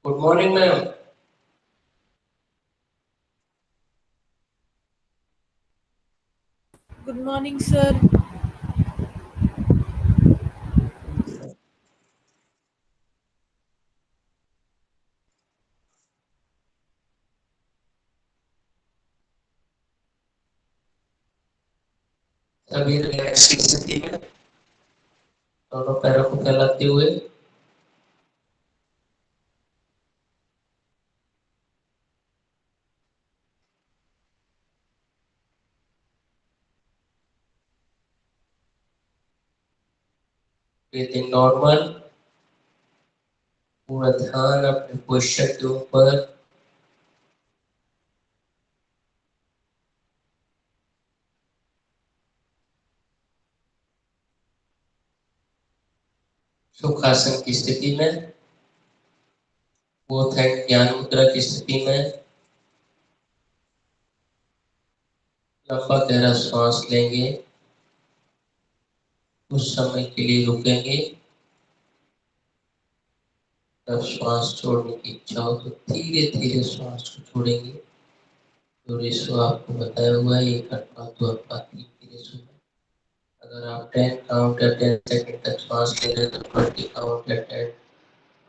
Good morning ma'am. Good morning, sir. अभी relax की स्थिति में दोनों पैरों को फैलाते हुए ब्रीथिंग नॉर्मल। पूरा ध्यान अपने पोस्चर के ऊपर। सुखासन की स्थिति में, बोथ हैंड ज्ञान मुद्रा की स्थिति में लंबा गहरा श्वास लेंगे। कुछ समय के लिए रुकेंगे। जब श्वास छोड़ने की इच्छा हो तो धीरे धीरे श्वास को छोड़ेंगे। जो रेशो आपको बताया हुआ है 1:2:3 की रेशो है। अगर आप 10 काउंट या 10 सेकंड तक श्वास ले रहे हैं तो 20 काउंट या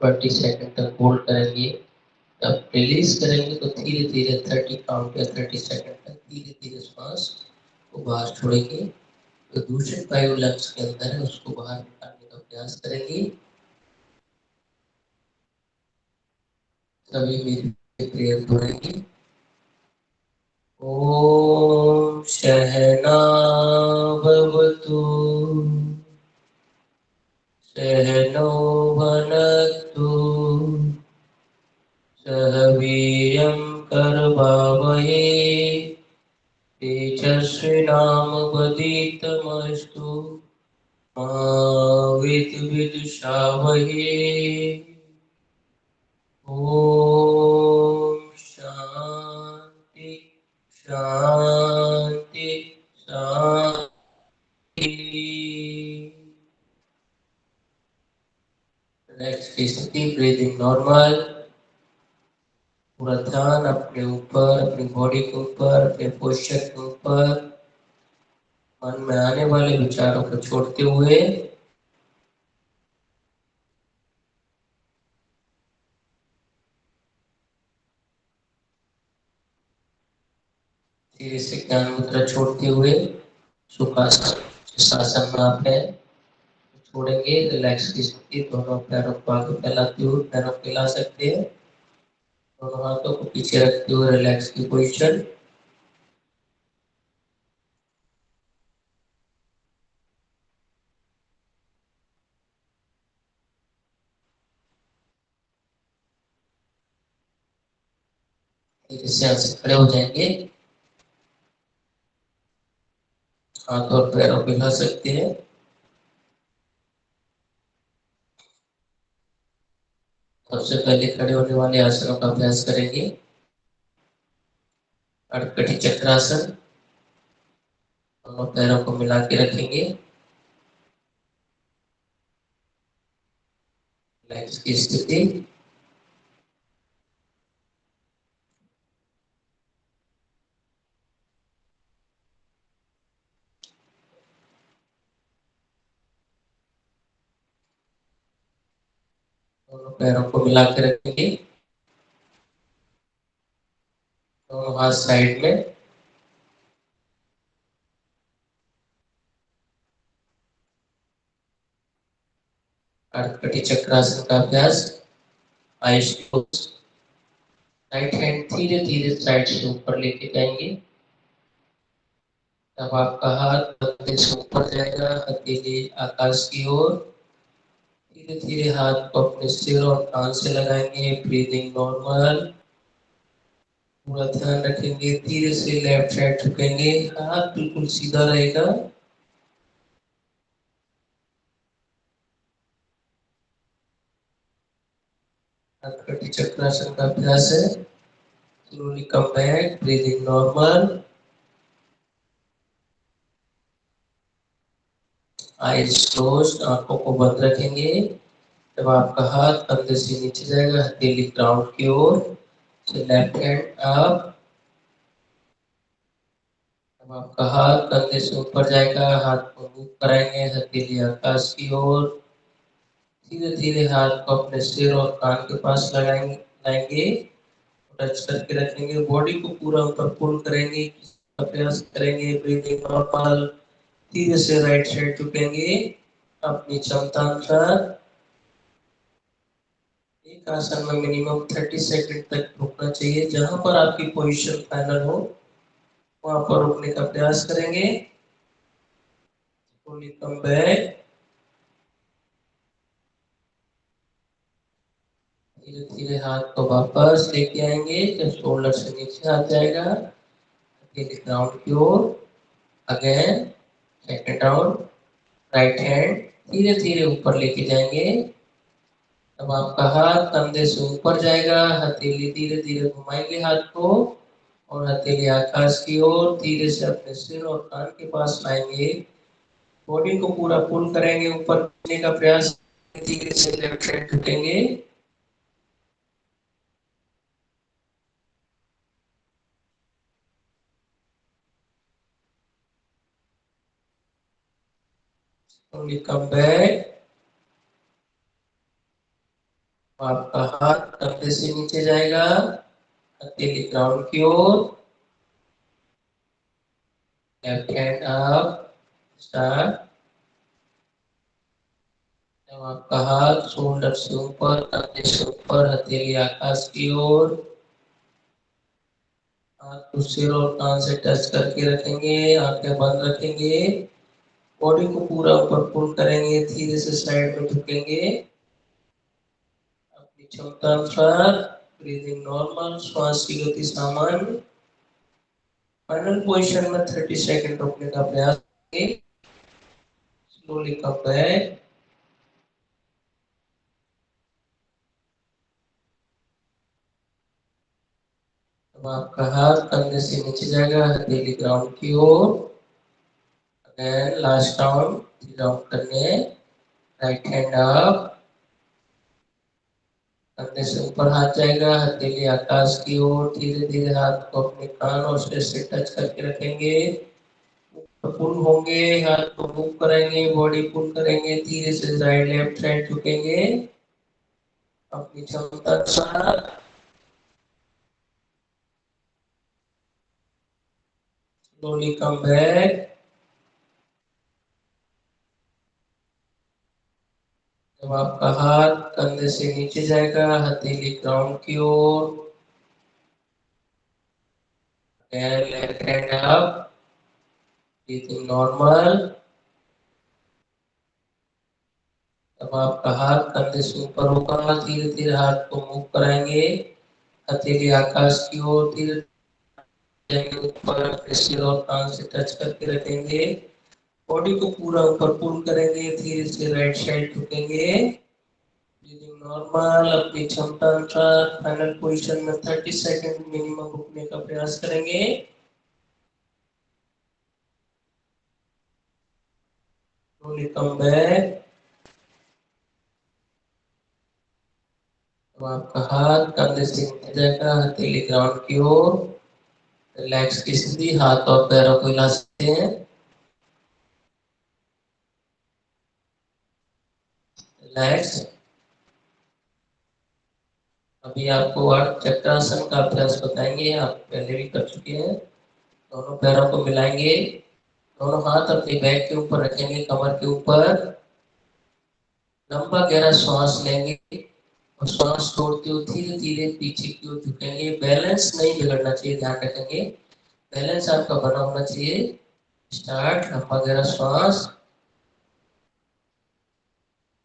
20 सेकंड तक होल्ड करेंगे। जब रिलीज करेंगे तो धीरे धीरे 30 काउंट या 30 सेकंड तक धीरे धीरे श्वास को बाहर छोड़ेंगे। तो दूषित वायु लंग्स के अंदर है उसको बाहर निकालने का प्रयास करेंगे। सभी मेरी प्रेयर दोहराएंगे। ओम सहना भवतु सहनो भुनक्तु सह वीर्यं करवावहै तेजस्विनामवधीतमस्तु मा विद्विषावहै। ओम शांति शांति शांति। नेक्स्ट की स्थिति ब्रीदिंग नॉर्मल। पूरा ध्यान अपने ऊपर, अपनी बॉडी के ऊपर, अपने पोस्चर के ऊपर। मन में आने वाले विचारों को छोड़ते हुए धीरे से ज्ञान मुद्रा छोड़ते हुए सुखासन जिस आसन में आप है छोड़ेंगे। रिलैक्स की स्थिति, दोनों पैरों को आगे फैलाते हुए पैरों को हिला सकते हैं। दोनों हाथों को पीछे रखते हुए रिलैक्स की पोजीशन। धीरे से यहाँ से खड़े हो जाएंगे। हाथ और पैरों को हिला सकते हैं। सबसे पहले खड़े होने वाले आसनों का अभ्यास करेंगे। अड़कटी चक्रासन। दोनों पैरों को मिला के रखेंगे। रिलैक्स की स्थिति। दोनों पैरों को मिला के रखेंगे। दोनों हाथ साइड में। अड़कटी चक्रासन का अभ्यास। Eyes close. राइट हैंड धीरे धीरे साइड से ऊपर लेके जाएंगे। तब आपका हाथ हल्के से ऊपर जाएगा, हथेली आकाश की ओर। धीरे धीरे हाथ को अपने सिर और कान से लगाएंगे। Breathing normal. पूरा ध्यान रखेंगे। धीरे से लेफ्ट साइड झुकेंगे। हाथ बिल्कुल सीधा रहेगा। अड़कटी चक्रासन का अभ्यास है। Slowly come back. Breathing normal. Eyes close, आंखों को बंद रखेंगे। जब आपका हाथ कंधे से नीचे जाएगा, हथेली ग्राउंड की ओर, लेफ्ट हैंड अप। जब आपका हाथ कंधे से ऊपर जाएगा, हाथ को मूव कराएंगे, हथेली आकाश की ओर। धीरे धीरे हाथ को अपने सिर और कान के पास लगाएंगे, लाएंगे, टच करके रखेंगे। बॉडी को पूरा ऊपर पुल करेंगे, प्रयास करेंगे। Breathing normal. धीरे से राइट साइड झुकेंगे अपनी क्षमता अनुसार। एक आसन में मिनिमम 30 सेकंड तक रुकना चाहिए। जहां पर आपकी पोजीशन फाइनल हो वहां पर रुकने का प्रयास करेंगे। Slowly come back। धीरे धीरे हाथ को वापस लेके आएंगे। जब शोल्डर से नीचे आ जाएगा, ग्राउंड की ओर। Again second round, right hand धीरे धीरे ऊपर लेके जाएंगे। अब आपका हाथ कंधे से ऊपर जाएगा, हथेली धीरे धीरे घुमाएंगे हाथ को, और हथेली आकाश की ओर। धीरे से अपने सिर और कान के पास लाएंगे। बॉडी को पूरा पुल करेंगे, ऊपर करने का प्रयास। धीरे से लेफ्ट साइड झुकेंगे। Slowly come back। आपका हाथ कंधे से नीचे जाएगा, हथेली ग्राउंड की ओर। Left hand up, start. जब आपका हाथ शोल्डर से ऊपर, कंधे से ऊपर, हथेली आकाश की ओर। हाथ को सिर और कान से टच करके रखेंगे, आंखें बंद रखेंगे। बॉडी को पूरा ऊपर पुल करेंगे, धीरे से साइड में झुकेंगे अपनी क्षमता अनुसार। ब्रीदिंग नॉर्मल, श्वास की गति सामान्य। फाइनल पोजीशन में 30 सेकंड रुकने का प्रयास करेंगे। Slowly come back. अब आपका हाथ कंधे से नीचे जाएगा, हथेली ग्राउंड की ओर। अगेन लास्ट राउंड, राउंड करने। राइट हैंड अप, कंधे से ऊपर हाथ जाएगा, हथेली आकाश की ओर। धीरे धीरे हाथ को अपने कान और सिर से टच करके रखेंगे। पुल होंगे, हाथ को मूव करेंगे, बॉडी पुल करेंगे। धीरे से राइट लेफ्ट साइड झुकेंगे अपनी क्षमता अनुसार। Slowly come back. जब आपका हाथ कंधे से नीचे जाएगा, हथेली ग्राउंड की ओर। Left hand up, breathing normal. जब आपका हाथ कंधे से ऊपर होगा, धीरे धीरे हाथ को मूव कराएंगे, हथेली आकाश की ओर। धीरे ऊपर सिर और कान से टच करके रखेंगे। बॉडी को पूरा ऊपर पुल करेंगे, धीरे से राइट साइड झुकेंगे। ब्रीदिंग नॉर्मल, अपनी क्षमता अनुसार। फाइनल पोजीशन में 30 सेकंड मिनिमम रुकने का प्रयास करेंगे। Slowly come back। तो आपका हाथ कंधे से नीचे जाएगा, हथेली ग्राउंड की ओर। रिलैक्स की स्थिति, हाथ और पैरों को हिला सकते हैं। रिलैक्स। अभी आपको अर्ध चक्रासन का अभ्यास बताएंगे, आप पहले भी कर चुके हैं। दोनों पैरों को मिलाएंगे, दोनों हाथ अपने बैक के ऊपर रखेंगे, कमर के ऊपर। लंबा गहरा श्वास लेंगे और श्वास छोड़ते हुए धीरे धीरे पीछे की ओर झुकेंगे। बैलेंस नहीं बिगड़ना चाहिए, ध्यान रखेंगे बैलेंस आपका बना होना चाहिए। स्टार्ट। लंबा गहरा श्वास,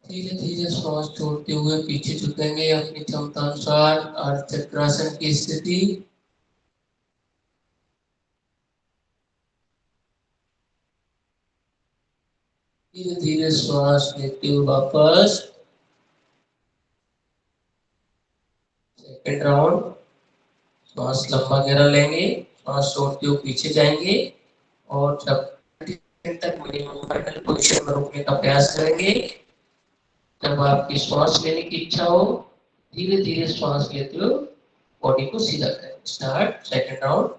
धीरे धीरे श्वास छोड़ते हुए पीछे झुकेंगे अपनी क्षमता अनुसार। अर्ध चक्रासन की स्थिति। धीरे धीरे श्वास लेते हुए वापस। सेकंड राउंड, श्वास लंबा गहरा लेंगे, श्वास छोड़ते हुए पीछे जाएंगे और जब तक मिनिमम फाइनल पोजीशन में रुकने का प्रयास करेंगे। जब आपकी श्वास लेने की इच्छा हो, धीरे धीरे श्वास लेते हो, बॉडी को सीधा करें। Start second round.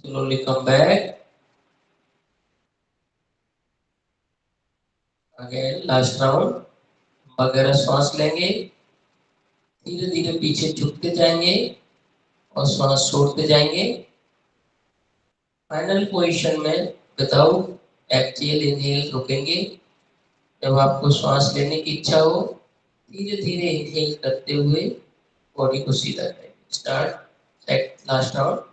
Slowly come back. Again last round. वगैरह श्वास लेंगे, धीरे धीरे पीछे झुकते जाएंगे और श्वास छोड़ते जाएंगे। फाइनल पोजीशन में विदाउट एक्सहेल इनहेल रुकेंगे। जब आपको श्वास लेने की इच्छा हो, धीरे धीरे इनहेल करते हुए बॉडी को सीधा करें। Start second last round.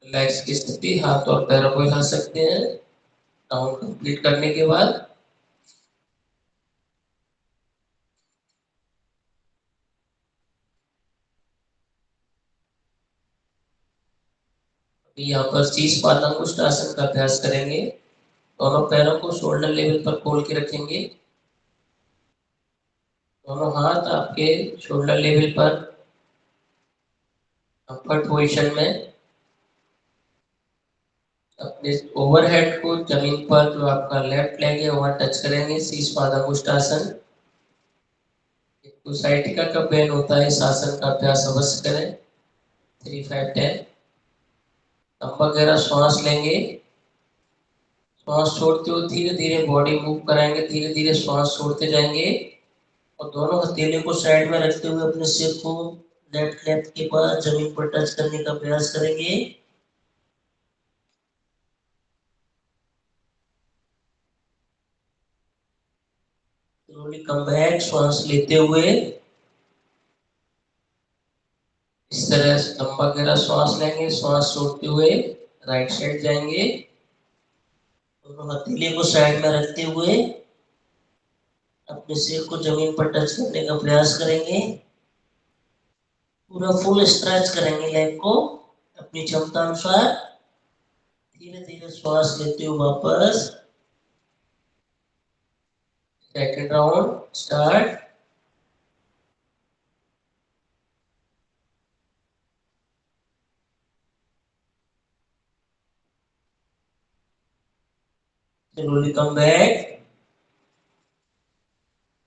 Relax की स्थिति, हाथ और पैरों को हिला सकते हैं राउंड कंप्लीट करने के बाद। अभी यहाँ पर शीश पादांकुष्ठ आसन का अभ्यास करेंगे। दोनों पैरों को शोल्डर लेवल पर खोल के रखेंगे। दोनों हाथ आपके शोल्डर लेवल पर अपवर्ड पोजीशन में। अपने ओवरहेड को जमीन पर जो आपका लेफ्ट लेग है वहां टच करेंगे। शीश पादांकुष्ठ आसन। तो साइटिका का पेन होता है, इस आसन का अभ्यास अवश्य करें। 3 5 10। लंबा गहरा श्वास लेंगे, श्वास छोड़ते हुए धीरे धीरे बॉडी मूव कराएंगे, धीरे धीरे श्वास छोड़ते जाएंगे और दोनों हथेलियों को साइड में रखते हुए अपने सिर को लेफ्ट लेफ्ट के पास जमीन पर टच करने का प्रयास करेंगे। Slowly come back. श्वास लेते हुए इस तरह लंबा गहरा श्वास लेंगे, श्वास छोड़ते हुए राइट साइड जाएंगे। दोनों हथेली को साइड में रखते हुए अपने सिर को जमीन पर टच करने का प्रयास करेंगे। पूरा फुल स्ट्रेच करेंगे लेग को अपनी क्षमता अनुसार। धीरे धीरे श्वास लेते हुए वापस। Second round start. Slowly come back.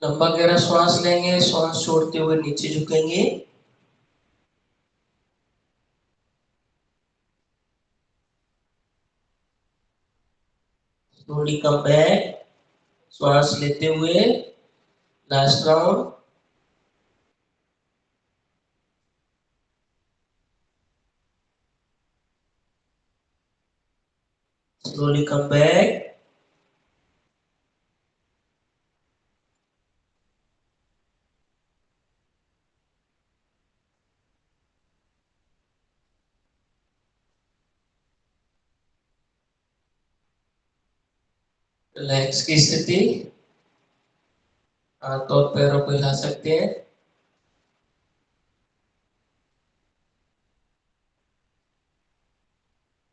लंबा गहरा श्वास लेंगे, श्वास छोड़ते हुए नीचे झुकेंगे। Slowly come back. श्वास लेते हुए last round. Slowly come back. Relax की स्थिति, हाथ और पैरों को हिला सकते हैं।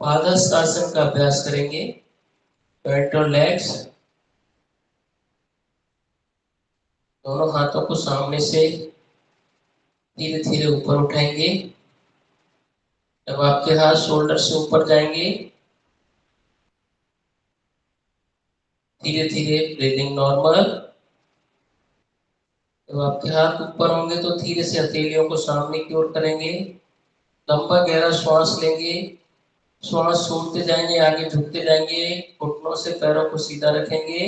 पादहस्त आसन का अभ्यास करेंगे। पेट और लेग्स, दोनों हाथों को सामने से धीरे धीरे ऊपर उठाएंगे। जब आपके हाथ शोल्डर से ऊपर जाएंगे, धीरे धीरे ब्रीदिंग नॉर्मल। जब आपके हाथ ऊपर होंगे तो धीरे से हथेलियों को सामने की ओर करेंगे। लंबा गहरा श्वास लेंगे, श्वास छोड़ते जाएंगे, आगे झुकते जाएंगे, घुटनों से पैरों को सीधा रखेंगे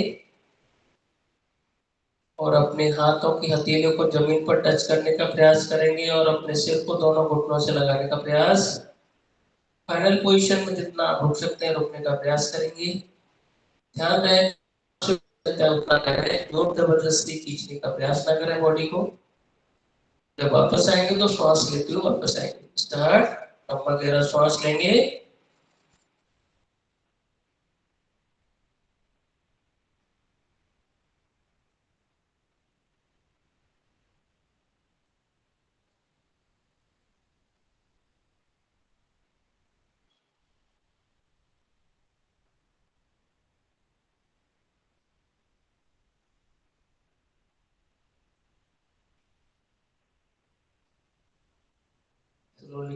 और अपने हाथों की हथेलियों को जमीन पर टच करने का प्रयास करेंगे और अपने सिर को दोनों घुटनों से लगाने का प्रयास। फाइनल पोजीशन में जितना आप रुक सकते हैं रुकने का प्रयास करेंगे। ध्यान रहे उतना करें, जोर जबरदस्ती खींचने का प्रयास ना करें बॉडी को। जब वापस आएंगे तो श्वास लेते हुए वापस आएंगे। स्टार्ट। लंबा गहरा श्वास लेंगे,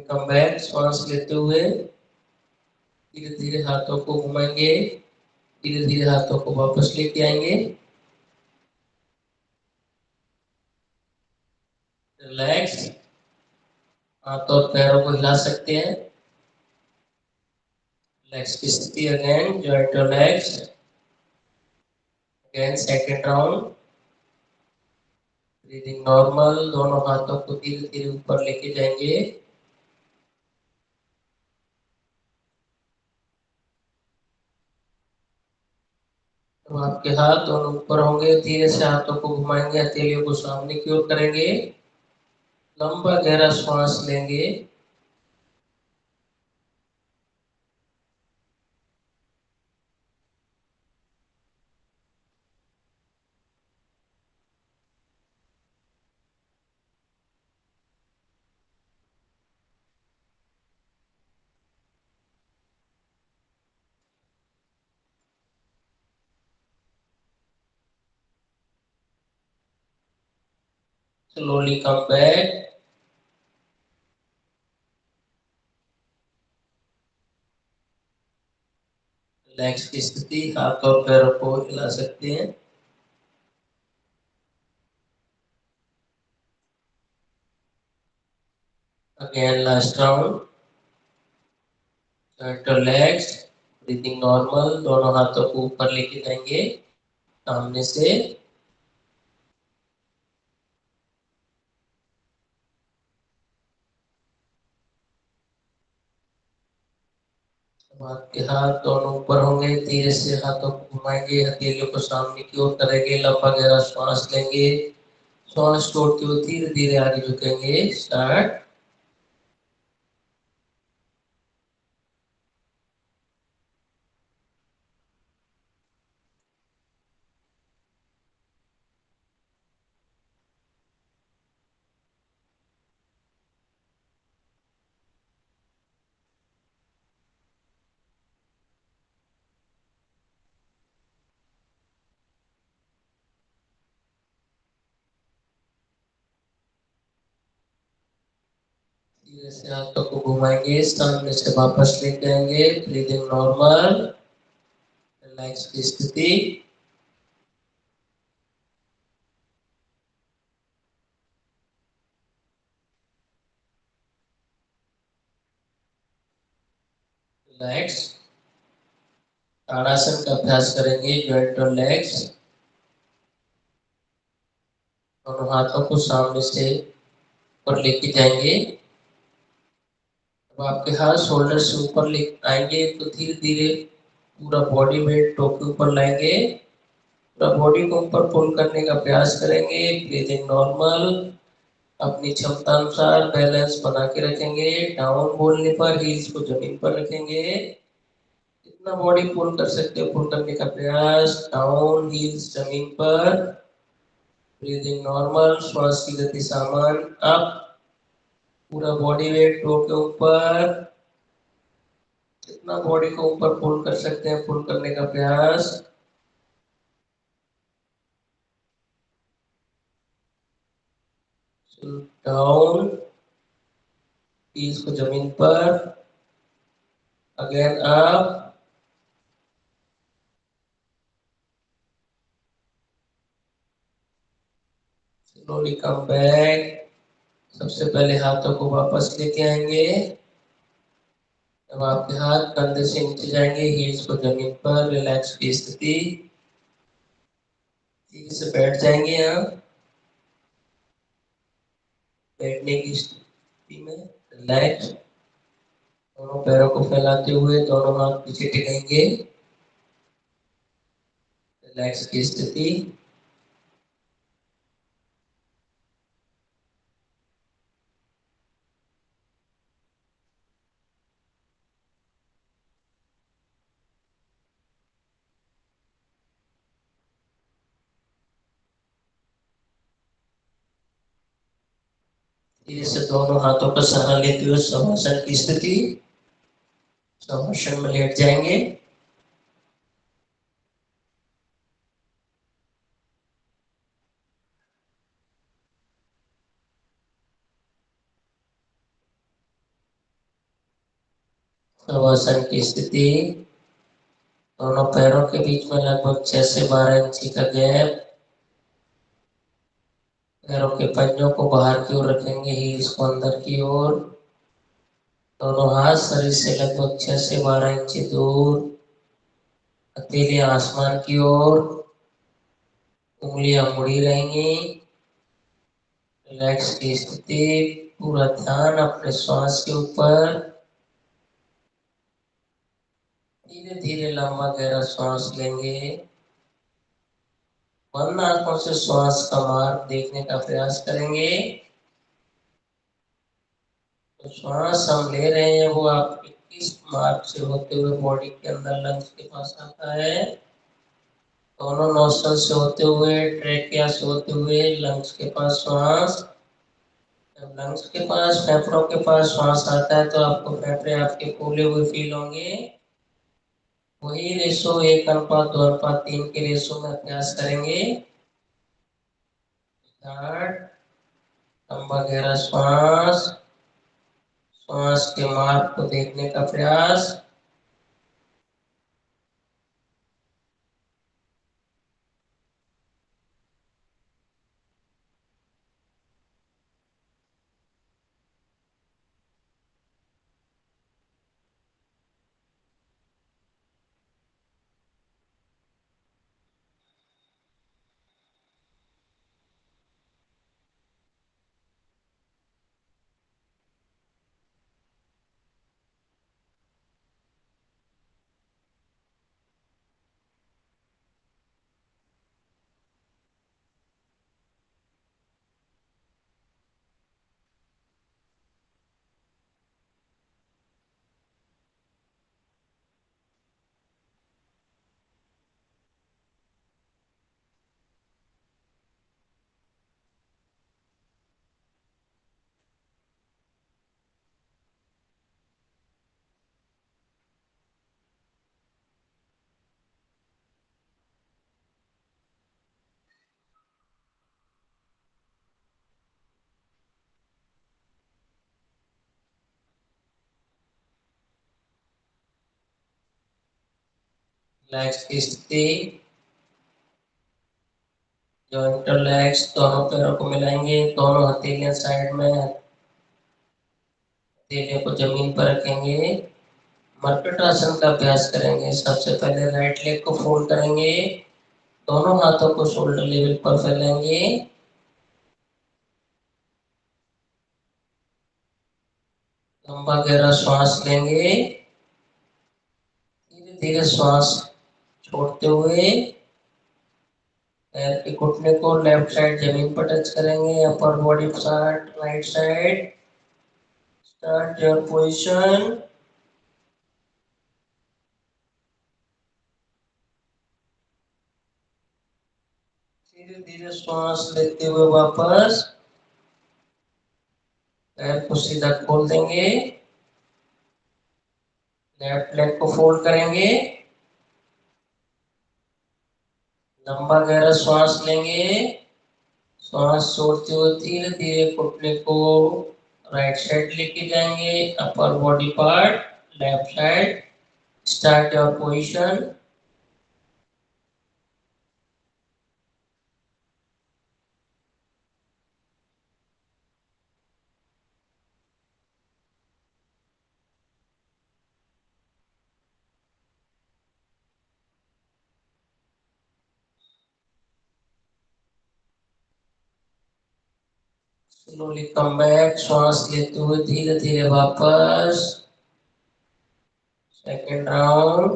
कम बैक, श्वास लेते हुए धीरे धीरे हाथों को घुमाएंगे, धीरे धीरे हाथों को वापस लेके आएंगे। रिलैक्स, हाथ और पैरों को हिला सकते हैं। रिलैक्स की स्थिति again, joint relax. Again second round, breathing normal, दोनों हाथों को धीरे धीरे ऊपर लेके जाएंगे। तो आपके हाथ दोनों ऊपर होंगे, धीरे से हाथों को घुमाएंगे, हथेलियों को सामने की ओर करेंगे, लंबा गहरा श्वास लेंगे। Slowly come back. रिलैक्स की स्थिति, हाथ और पैरों को हिला सकते हैं। Again last round, relax, breathing normal, दोनों हाथों को ऊपर लेके जाएंगे सामने से। अब आपके हाथ दोनों ऊपर होंगे, धीरे से हाथों को घुमाएंगे, हथेलियों को सामने की ओर करेंगे, लंबा गहरा श्वास लेंगे, श्वास छोड़ते हुए धीरे धीरे आगे झुकेंगे। स्टार्ट। धीरे से हाथों को घुमाएंगे, सामने से वापस लेके आएंगे, ब्रीदिंग नॉर्मल, रिलैक्स की स्थिति। रिलैक्स, ताड़ासन का अभ्यास करेंगे, जॉइंट और लेग्स। दोनों हाथों को सामने से ऊपर लेके जाएंगे। अब आपके हाथ शोल्डर से ऊपर ले आएंगे तो धीरे धीरे पूरा बॉडी वेट टो के ऊपर लाएंगे, पूरा बॉडी को ऊपर पुल करने का प्रयास करेंगे। ब्रीदिंग नॉर्मल, अपनी क्षमता अनुसार बैलेंस बना के रखेंगे। डाउन बोलने पर हील्स को जमीन पर रखेंगे, जितना बॉडी पुल कर सकते हो पुल करने का प्रयास। डाउन, हील्स जमीन पर, ब्रीदिंग नॉर्मल, श्वास की गति सामान्य। अप, पूरा बॉडी वेट टो के ऊपर, जितना बॉडी को ऊपर पुल कर सकते हैं पुल करने का प्रयास। डाउन, हील्स को जमीन पर, again up, slowly come back. सबसे पहले हाथों को वापस लेके आएंगे। अब आपके हाथ कंधे से नीचे जाएंगे, हील्स को जमीन पर, रिलैक्स की स्थिति। धीरे से बैठ जाएंगे यहाँ, बैठने की स्थिति में रिलैक्स। दोनों पैरों को फैलाते हुए दोनों हाथ पीछे टिकेंगे, रिलैक्स की स्थिति। धीरे से दोनों हाथों का सहारा लेते हुए शवासन की स्थिति, शवासन में लेट जाएंगे। प्रवासन की स्थिति, दोनों पैरों के बीच में लगभग 6 से 12 इंची का गैप। पैरों के पंजों को बाहर की ओर रखेंगे, हील्स को अंदर की ओर। दोनों हाथ शरीर से लगभग 6 से 12 इंची दूर, हथेली आसमान की ओर, उंगलियां मुड़ी रहेंगी। रिलैक्स की स्थिति, पूरा ध्यान अपने श्वास के ऊपर। धीरे धीरे लंबा गहरा श्वास लेंगे। बंद आंखों से श्वास का मार्ग देखने का प्रयास करेंगे। तो श्वास हम ले रहे हैं वो आपके किस मार्ग से होते हुए बॉडी के अंदर लंग्स के पास आता है। दोनों नोस्ट्रल से होते हुए, ट्रेकिया से होते हुए लंग्स के पास श्वास। जब लंग्स के पास, फेफड़ों के पास श्वास आता है तो आपको फेफड़े आपके फूले हुए फील होंगे। वही रेशो 1:2:3 के रेशो में अभ्यास करेंगे। स्टार्ट। लंबा गहरा श्वास, श्वास के मार्ग को देखने का प्रयास। रिलैक्स की स्थिति, जॉइंट रिलैक्स। दोनों पैरों को मिलाएंगे, दोनों हथेलियां साइड में, हथेलियों को जमीन पर रखेंगे। मर्कट आसन का अभ्यास करेंगे। सबसे पहले राइट लेग को फोल्ड करेंगे, दोनों हाथों को शोल्डर लेवल पर फैलाएंगे। लंबा गहरा श्वास लेंगे। धीरे धीरे श्वास छोड़ते हुए पैर के घुटने को लेफ्ट साइड जमीन पर टच करेंगे। Upper body part right side. Start your position. धीरे धीरे श्वास लेते हुए वापस पैर को सीधा खोल देंगे। लेफ्ट लेग को फोल्ड करेंगे। लंबा गहरा श्वास लेंगे। श्वास छोड़ते हुए धीरे धीरे घुटने को राइट साइड लेके जाएंगे। Upper body part left side. Start your position. Slowly come back. श्वास लेते हुए धीरे धीरे वापस। Second round.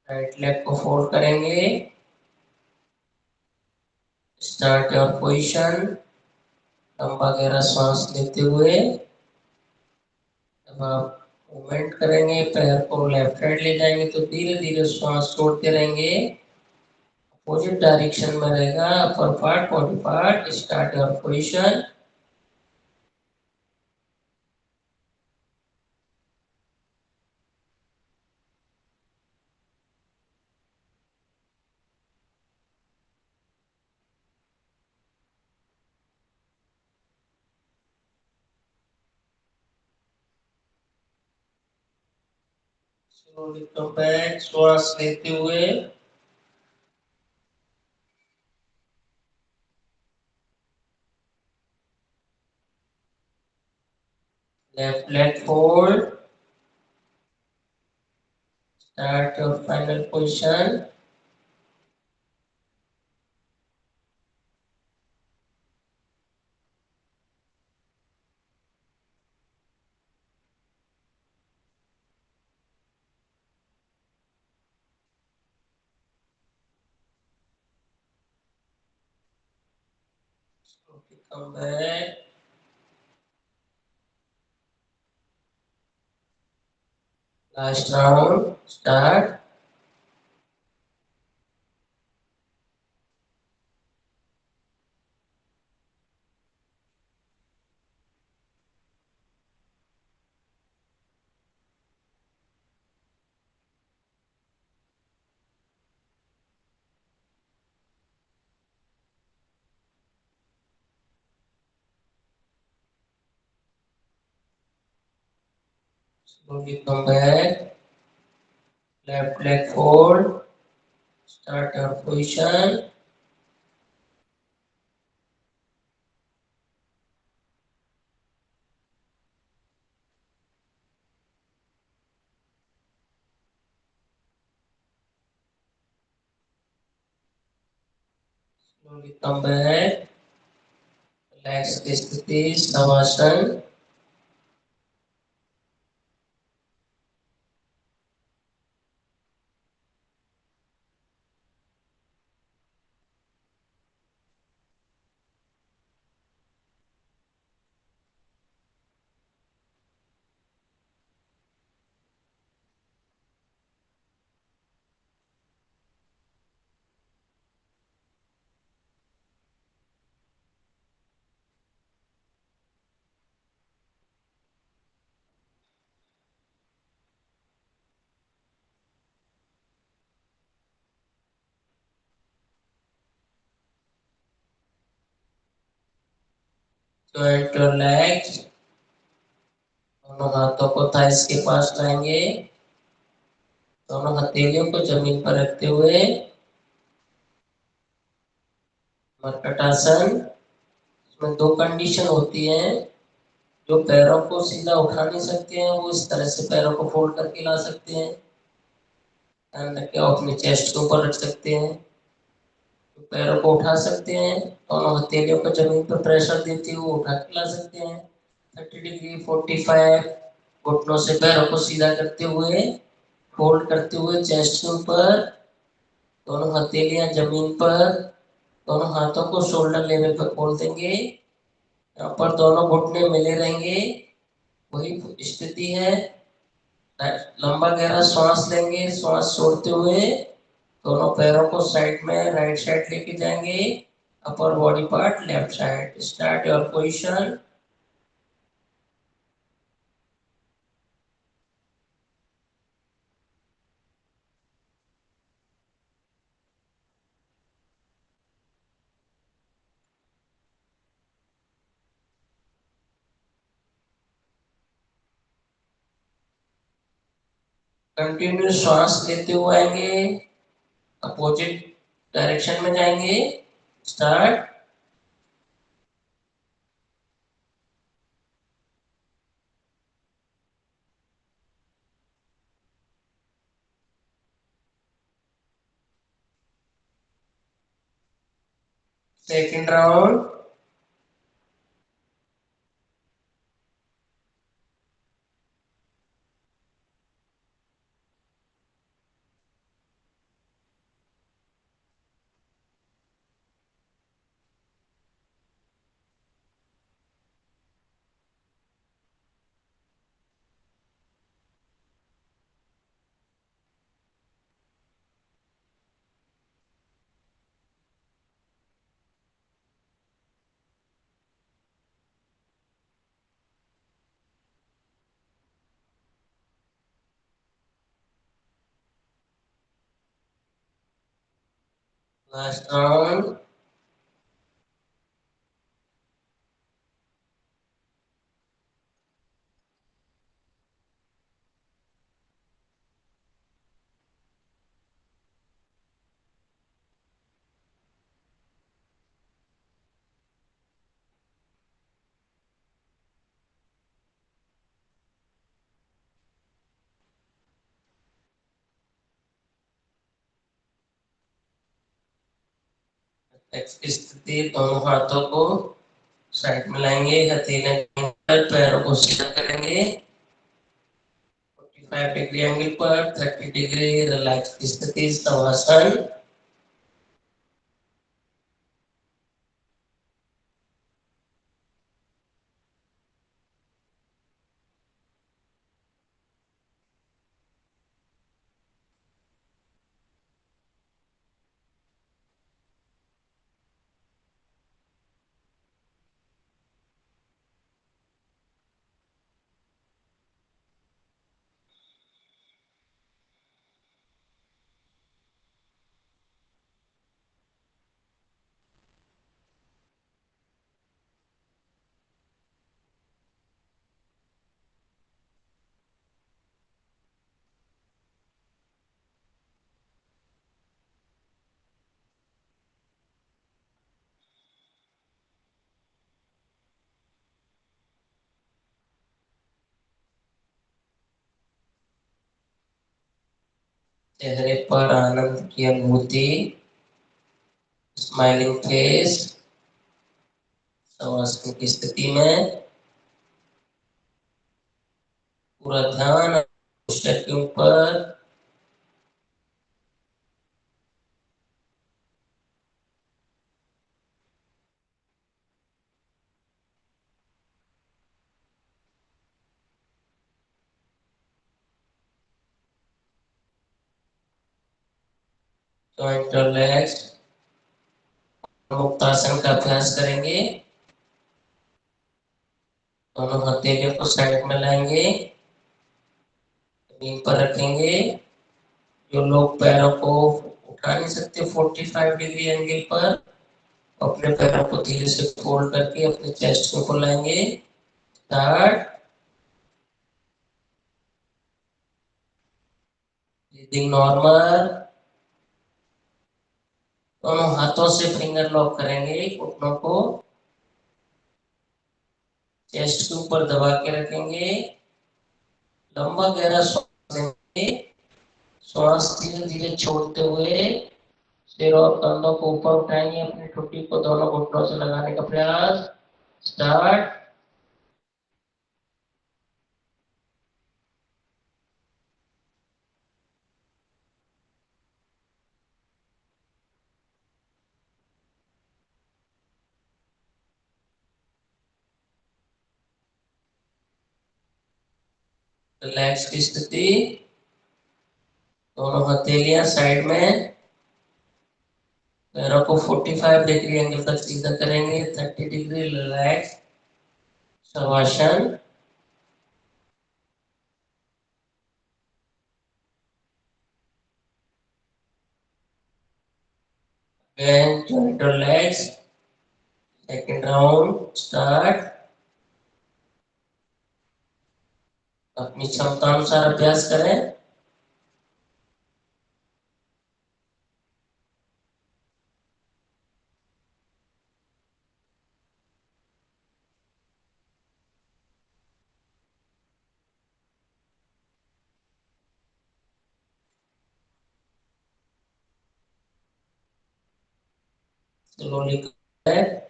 राइट लेग को फोल्ड करेंगे। Start your position. लंबा गहरा श्वास लेते हुए जब आप मूवमेंट करेंगे, पैर को लेफ्ट साइड ले जाएंगे तो धीरे धीरे श्वास छोड़ते रहेंगे। अपोजिट डायरेक्शन में रहेगा। Upper part body part. Start your position. Slowly come back, श्वास लेते हुए left leg fold. Start your final position. Slowly come back. Last round. Start. Slowly come back. Left leg fold. Start your position. Slowly come back. Relax की स्थिति shavasana. Joint your legs. दोनों हाथों को thighs के पास लाएंगे. दोनों हथेलियों को जमीन पर रखते हुए मर्कटासन. इसमें दो कंडीशन होती है. जो पैरों को सीधा उठा नहीं सकते हैं वो इस तरह से पैरों को फोल्ड करके ला सकते हैं. ध्यान रखें, अपने चेस्ट के ऊपर रख सकते हैं. तो पैरों को उठा सकते हैं. दोनों हथेलियों को जमीन पर प्रेशर देते हुए उठा के ला सकते हैं. 30 डिग्री 45. घुटनों से पैरों को सीधा करते हुए फोल्ड करते हुए चेस्ट के ऊपर. दोनों हथेलियां जमीन पर. दोनों हाथों को शोल्डर लेवल पर खोल देंगे. यहाँ पर दोनों घुटने मिले रहेंगे. वही स्थिति है. लंबा गहरा श्वास लेंगे. श्वास छोड़ते हुए दोनों पैरों को साइड में राइट साइड लेके जाएंगे. Upper body part left side. Start your position. Continue श्वास लेते हुए आएंगे. अपोजिट डायरेक्शन में जाएंगे. Start. Second round. Last round. की स्थिति, दोनों हाथों को साइड में लाएंगे, हथेली पर पैरों को सीधा करेंगे 45 डिग्री एंगल पर, 30 डिग्री रिलैक्स की स्थिति, शवासन। चेहरे पर आनंद की अनुभूति, स्माइलिंग फेस, शवासन की स्थिति में पूरा ध्यान पोस्चर के ऊपर। जॉइंट रिलैक्स, मुक्तासन का अभ्यास करेंगे। दोनों हथेलियों को साइड में लाएंगे, जमीन पर रखेंगे। जो लोग पैरों को उठा नहीं सकते 45 डिग्री एंगल पर, अपने पैरों को धीरे से फोल्ड करके अपने चेस्ट के ऊपर लाएंगे। स्टार्ट। Breathing normal. दोनों हाथों से फिंगर लॉक करेंगे, घुटनों को चेस्ट के ऊपर दबा के रखेंगे। लंबा गहरा सांस लेंगे, श्वास धीरे धीरे छोड़ते हुए सिर और कंधों को ऊपर उठाएंगे, अपनी ठुड्डी को दोनों घुटनों से लगाने का प्रयास। स्टार्ट। रिलैक्स की स्थिति, दोनों हथेलियां साइड में, पैरों को 45 डिग्री एंगल तक सीधा करेंगे, 30 degree relax shavasana. Again, joint relax. Second round, start. अपनी क्षमता अनुसार अभ्यास करें। Slowly come back.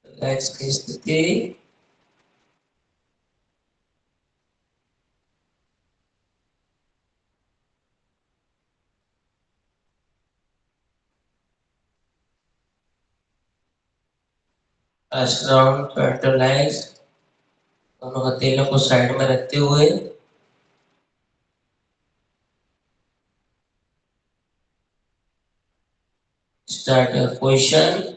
Relax की स्थिति, फर्स्ट राउंड joint relax, दोनों हथेलियों को साइड में रखते हुए start your position.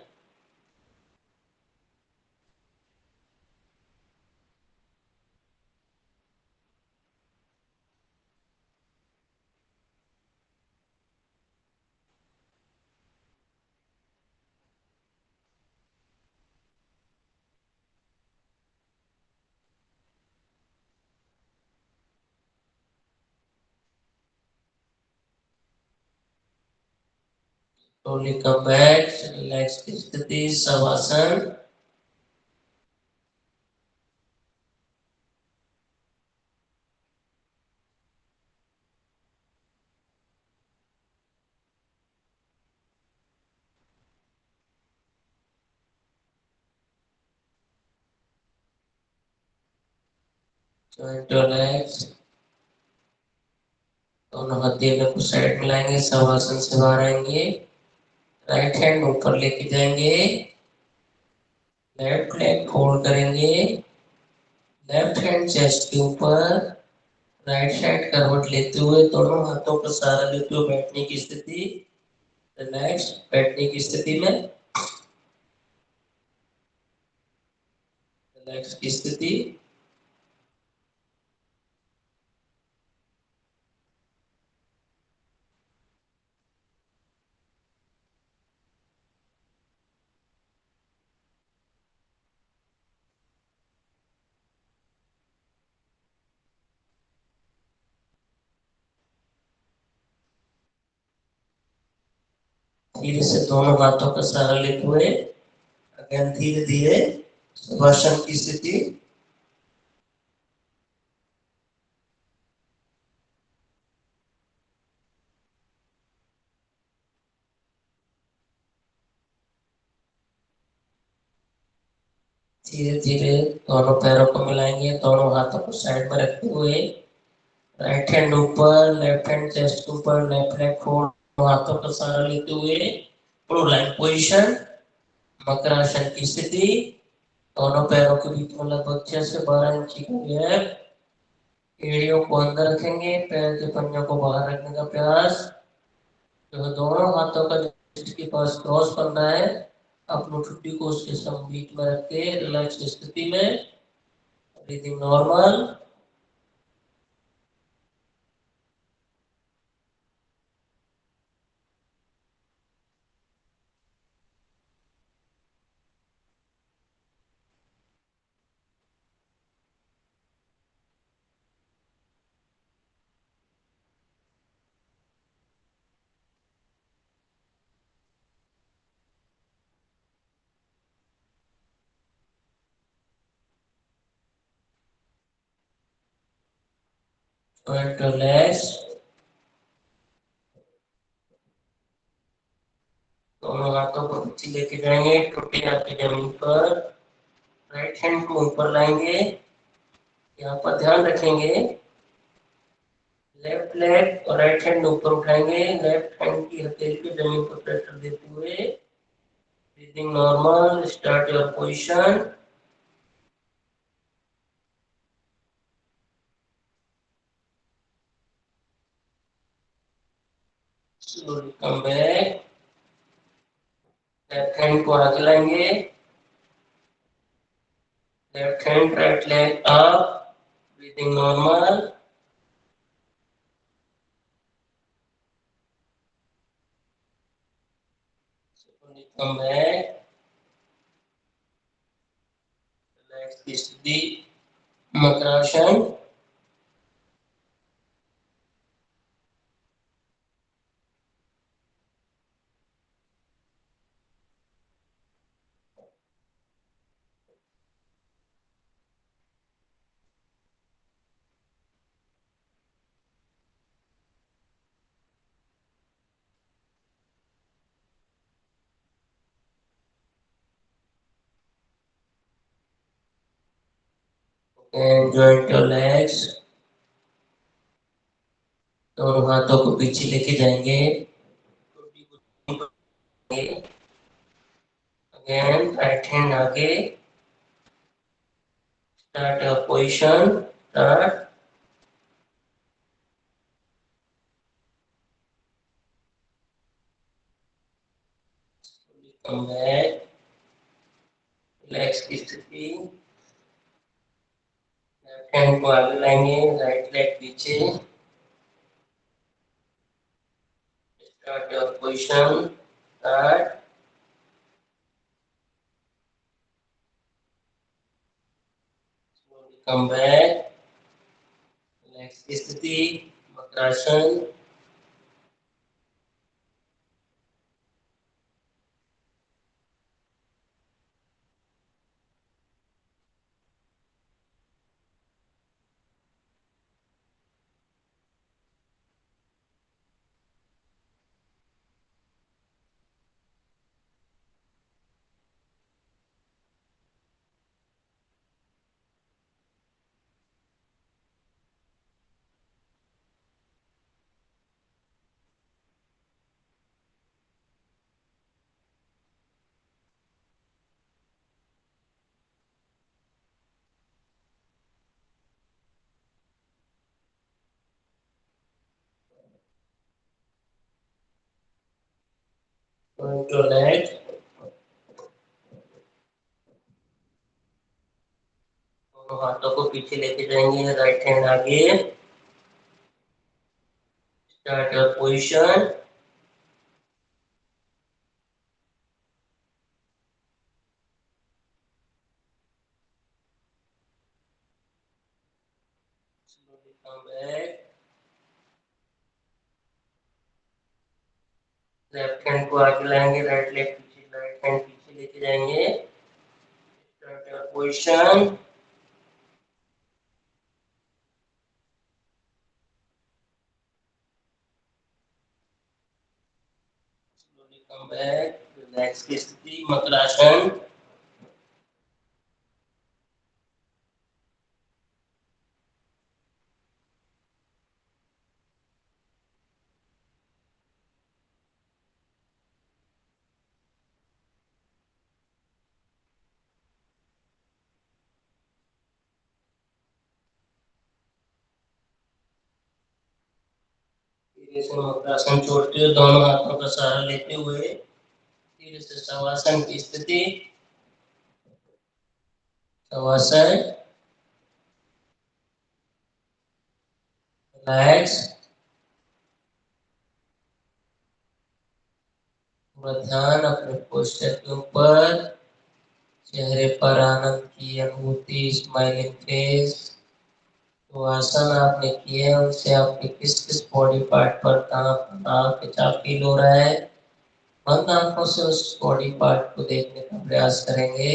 Slowly come back, relax की स्थिति, शवासन। joint your legs, दोनों हथेलियों को साइड मिलाएंगे, शवासन से बाहर आएंगे, राइट हैंड ऊपर लेके जाएंगे, लेफ्ट लेग फोल्ड करेंगे, लेफ्ट हैंड चेस्ट के ऊपर, राइट साइड करवट लेते हुए दोनों हाथों का सहारा लेते हुए बैठने की स्थिति, रिलैक्स बैठने की स्थिति में, रिलैक्स की स्थिति, धीरे से दोनों हाथों का सहारा लेते हुए अगेन धीरे धीरे सुभाषण की स्थिति, धीरे धीरे दोनों पैरों को मिलाएंगे, दोनों हाथों को साइड में रखते हुए राइट हैंड ऊपर, लेफ्ट हैंड चेस्ट के ऊपर, लेफ्ट लेग फोल्ड, हाथों का सहारा लेते हुए प्रो लाइन पोजीशन, मकरासन की स्थिति, दोनों पैरों के बीच में लगभग 6 से 12 इंच का गैप, एड़ियों को अंदर रखेंगे, पैर के पंजों को बाहर रखने का प्रयास, जो दोनों हाथों का चेस्ट के पास क्रॉस करना है, अपनी ठुड्डी को उसके बीच में रख के रिलैक्स स्थिति में, ब्रीदिंग नॉर्मल, joint relax, दोनों हाथों को पीछे लेके जाएंगे, ठुड्डी आपकी जमीन पर, राइट हैंड को ऊपर लाएंगे, यहाँ पर ध्यान रखेंगे, लेफ्ट लेग और राइट हैंड ऊपर उठाएंगे, लेफ्ट हैंड की हथेली पे जमीन पर प्रेशर देते हुए, breathing normal, start your position, slowly come back, left hand को आगे लाएंगे, left hand right leg up, breathing normal, slowly come back, relax की स्थिति, makarasana, and joint your legs, दोनों हाथों को पीछे लेके जाएंगे, अगेन राइट हैंड आगे, start your position, start, come back, relax की स्थिति, लेफ्ट हैंड को आगे लाएंगे, राइट लेग पीछे, start your position, start, come back, relax की स्थिति, मकरासन, Joint your legs. दोनों हाथों को पीछे लेके जाएंगे, राइट हैंड आगे. Start your position. Slowly come back. Left hand को आगे लाएंगे, राइट लेग पीछे, राइट हैंड पीछे लेके जाएंगे. Start your position. Slowly come back. Relax की स्थिति, मकरासन. धीरे से मकरासन छोड़ते हुए दोनों हाथों का सहारा लेते हुए धीरे से शवासन की स्थिति. शवासन. रिलैक्स. पूरा ध्यान अपने पोस्चर के ऊपर. चेहरे पर आनंद की अनुभूति, स्माइलिंग फेस. तो आसन आपने किए हैं उनसे आपके किस किस बॉडी पार्ट पर तनाव खिंचाव फील हो रहा है. बंद आंखों से उस बॉडी पार्ट को देखने का प्रयास करेंगे.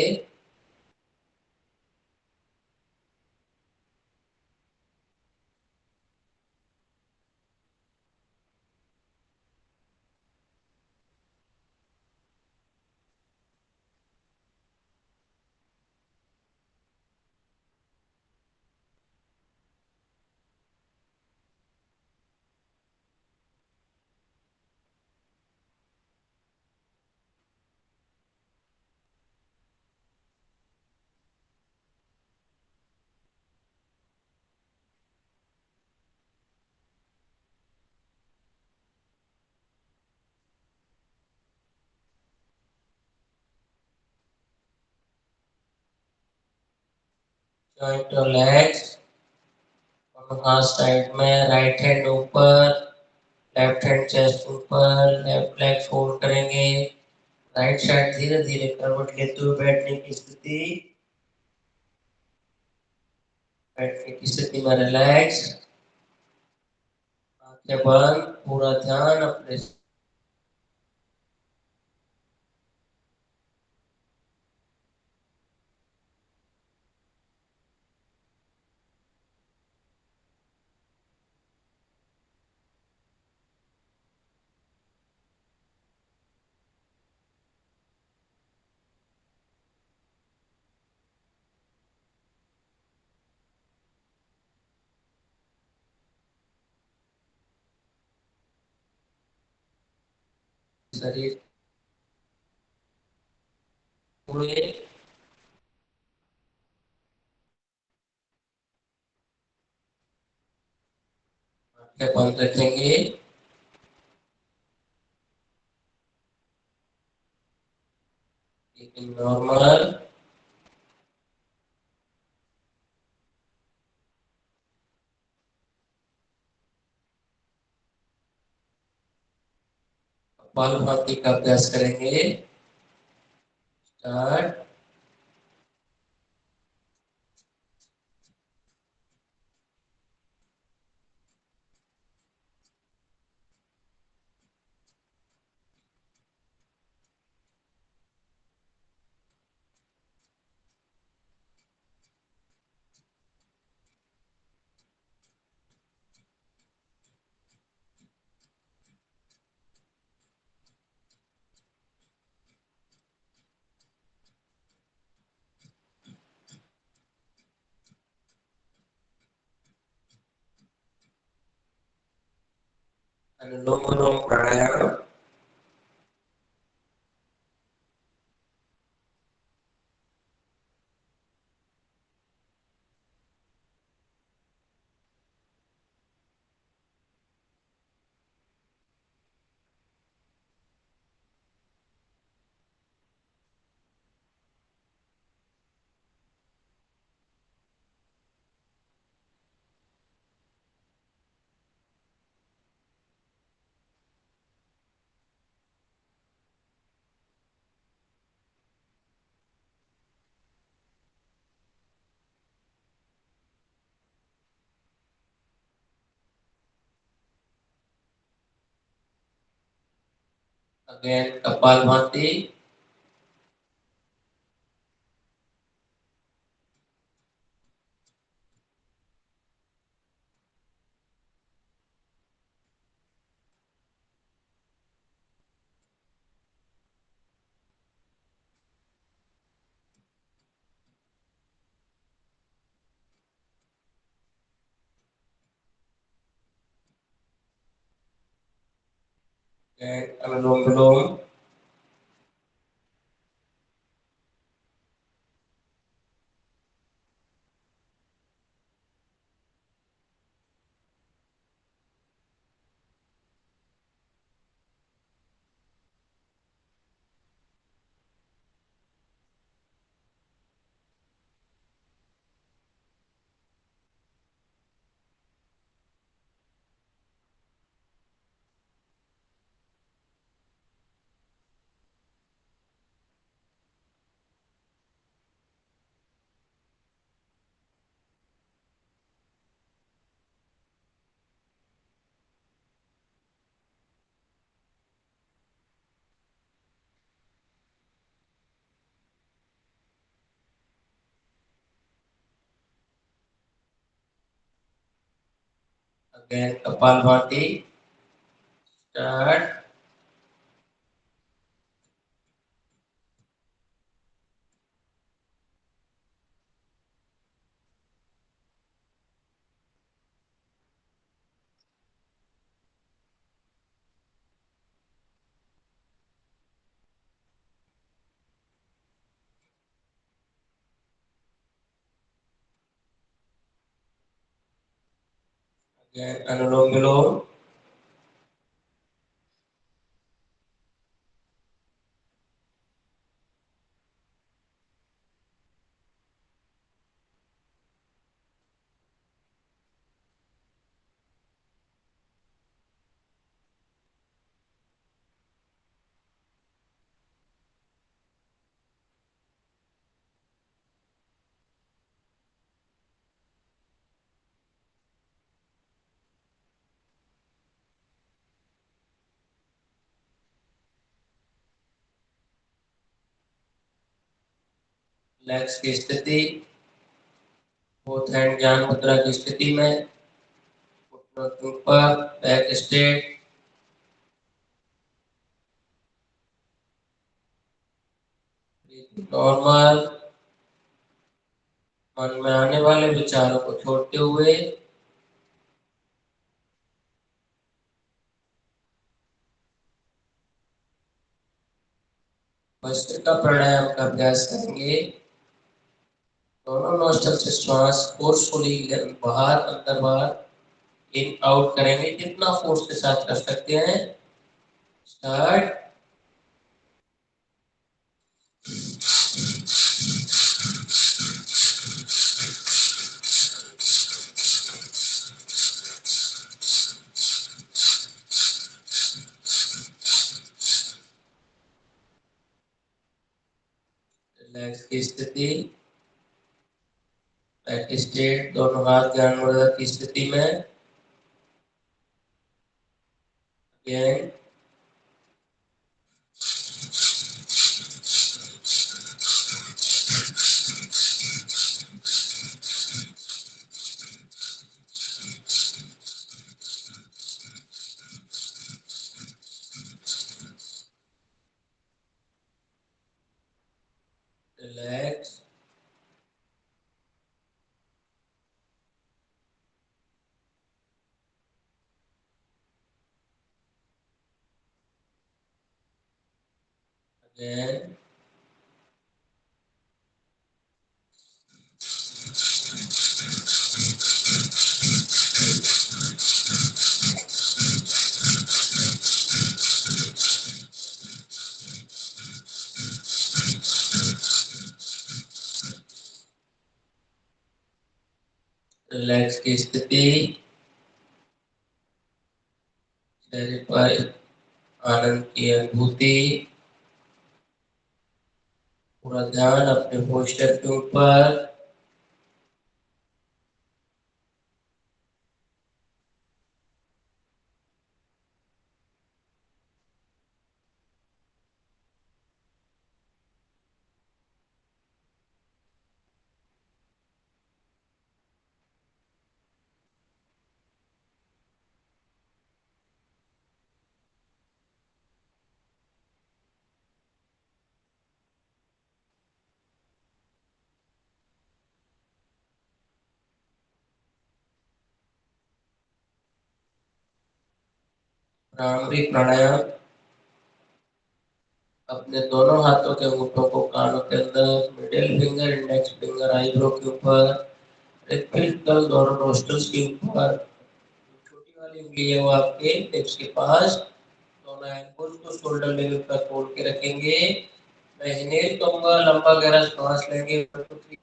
Joint your legs. हाथ साइड में, राइट हैंड ऊपर, लेफ्ट हैंड चेस्ट ऊपर, लेफ्ट लेग फोल्ड करेंगे. राइट साइड धीरे धीरे करवट लेते हुए बैठने की स्थिति. बैठने की स्थिति में रिलैक्स. आंखें बंद. पूरा ध्यान अपने शरीर पूरे. आंखें बंद रखेंगे. लेकिन नॉर्मल. कपालभाति का अभ्यास करेंगे. स्टार्ट. अनुलोम विलोम प्राणायाम. अगेन कपालभाति, अनुलोम विलोम, अगेन कपालभाति, स्टार्ट। अगेन अनुलोम विलोम, लेग्स की स्थिति, बोथ हैंड ज्ञान मुद्रा की स्थिति में, घुटनों के ऊपर, बैक स्ट्रेट, नॉर्मल, मन में आने वाले विचारों को छोड़ते हुए भस्त्रिका प्राणायाम का अभ्यास करेंगे। दोनों नोस्ट्रल से श्वास फोर्सफुली बाहर अंदर बाहर इन आउट करेंगे, जितना फोर्स के साथ कर सकते हैं। स्टार्ट। रिलैक्स की स्थिति, बैक स्ट्रेट, दोनों हाथ ज्ञान मुद्रा की स्थिति में। Again relax. अगेन रिलैक्स की स्थिति, चेहरे पर आनंद की अनुभूति, पूरा ध्यान अपने पोस्चर के ऊपर। भ्रामरी प्राणायाम। अपने दोनों हाथों के अंगूठों को कानों के अंदर, middle finger, index finger eyebrow के ऊपर, फिर दोनों नोस्ट्रल्स के ऊपर, छोटी वाली उंगली है वो आपके लिप्स के पास, दोनों एल्बोज को शोल्डर लेवल पर खोल के रखेंगे। मैं इनहेल करूंगा, लंबा गहरा सांस लेंगे करते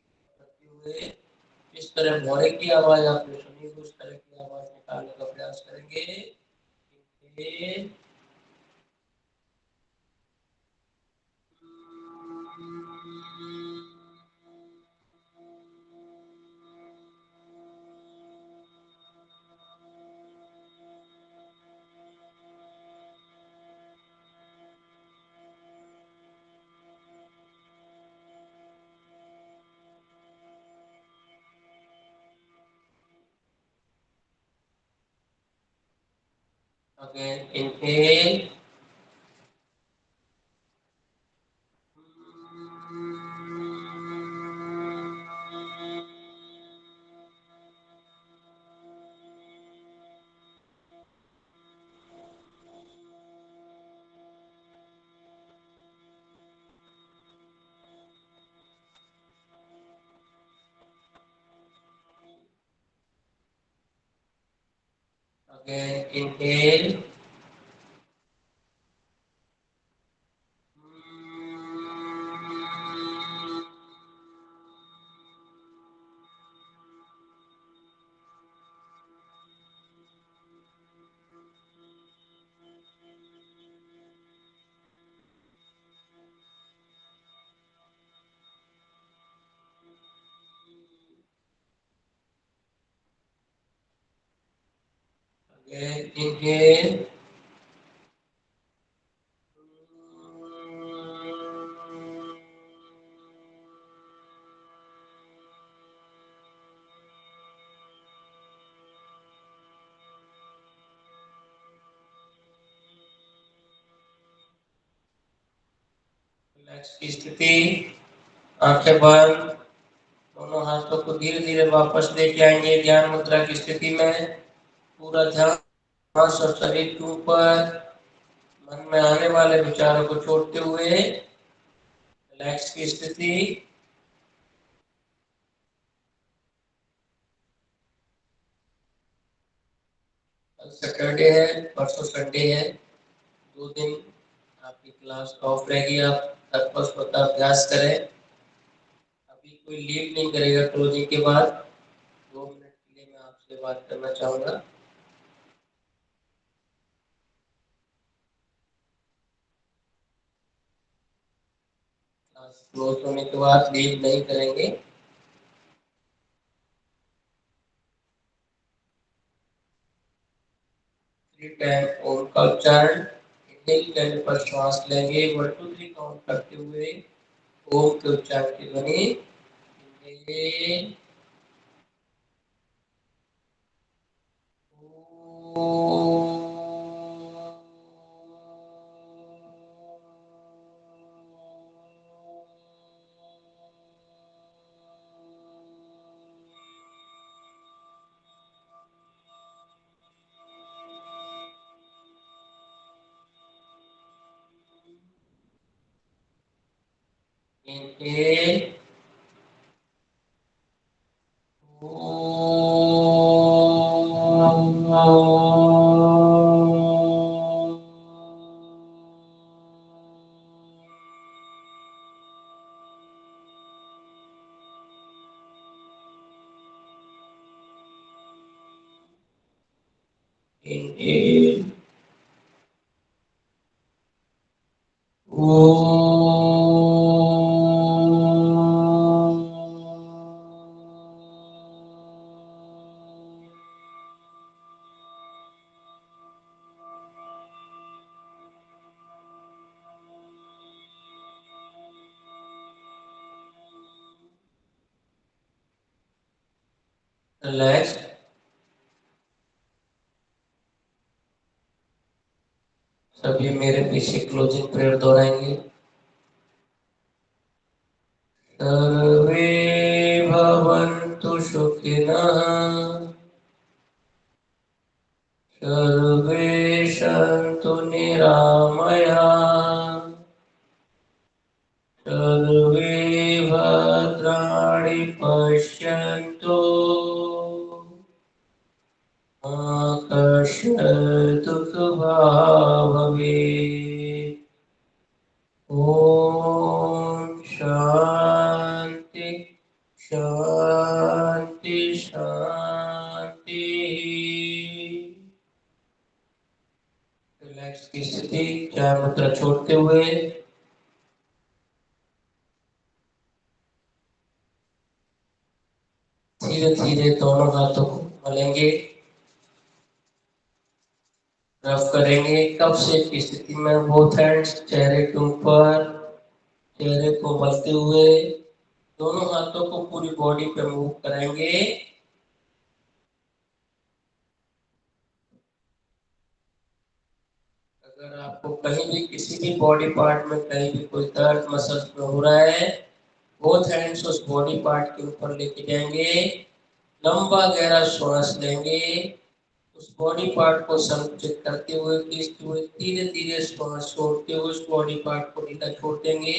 हुए। इस तरह भौरे की आवाज आपने सुनी, उस तरह की आवाज निकालने का प्रयास करेंगे। Again, inhale. Again, inhale. Again, inhale. Relax की स्थिति, आंखें बंद, दोनों हाथों को धीरे धीरे वापस लेके आएंगे ध्यान मुद्रा की स्थिति में। पूरा ध्यान सांस और शरीर के ऊपर, मन में आने वाले विचारों को छोड़ते हुए रिलैक्स की स्थिति। कल सैटरडे है, परसों संडे है, 2 दिन आपकी क्लास ऑफ रहेगी। आप तत्पर स्वतः अभ्यास करें। अभी कोई लीव नहीं करेगा क्लोजिंग के बाद। 2 मिनट के लिए मैं आपसे बात करना चाहूंगा। क्लास क्लोज होने के बाद लीव नहीं करेंगे। थ्री टाइम ओम का उच्चारण। इनहेल करने पर श्वास लेंगे, 1 2 3 काउंट करते हुए ओम के उच्चारण की ध्वनि। Inhale, inhale, inhale, relax. सभी मेरे पीछे क्लोजिंग प्रेयर दोहराएंगे। सर्वे भवन्तु सुखिनः, सर्वे निरामया सर्वे भद्राणि पश्यन्तु मा कश्चित् दुःखभाग् भवेत्। ओम शांति शांति शांति। रिलैक्स की स्थिति, चार मुद्रा छोड़ते हुए धीरे धीरे दोनों हाथों को मलेंगे, रफ करेंगे। कब से की स्थिति में बोथ हैंड्स चेहरे के ऊपर, चेहरे को मलते हुए दोनों हाथों को पूरी बॉडी पे मूव करेंगे। अगर आपको कहीं भी किसी भी बॉडी पार्ट में कहीं भी कोई दर्द मसल्स में हो रहा है, बोथ हैंड्स उस बॉडी पार्ट के ऊपर लेके जाएंगे, लंबा गहरा श्वास लेंगे, उस बॉडी पार्ट को संकुचित करते हुए खींचते हुए धीरे धीरे श्वास छोड़ते हुए उस बॉडी पार्ट को ढीला छोड़ देंगे।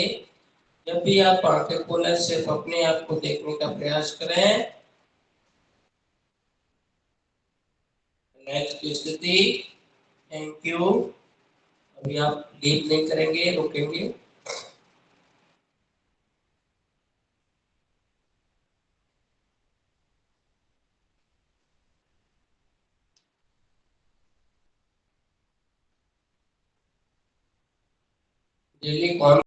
जब भी आप आंखें खोलें सिर्फ अपने आप को देखने का प्रयास करें। रिलैक्स की स्थिति। Thank you. अभी आप लीव नहीं करेंगे, रुकेंगे। डेली कौन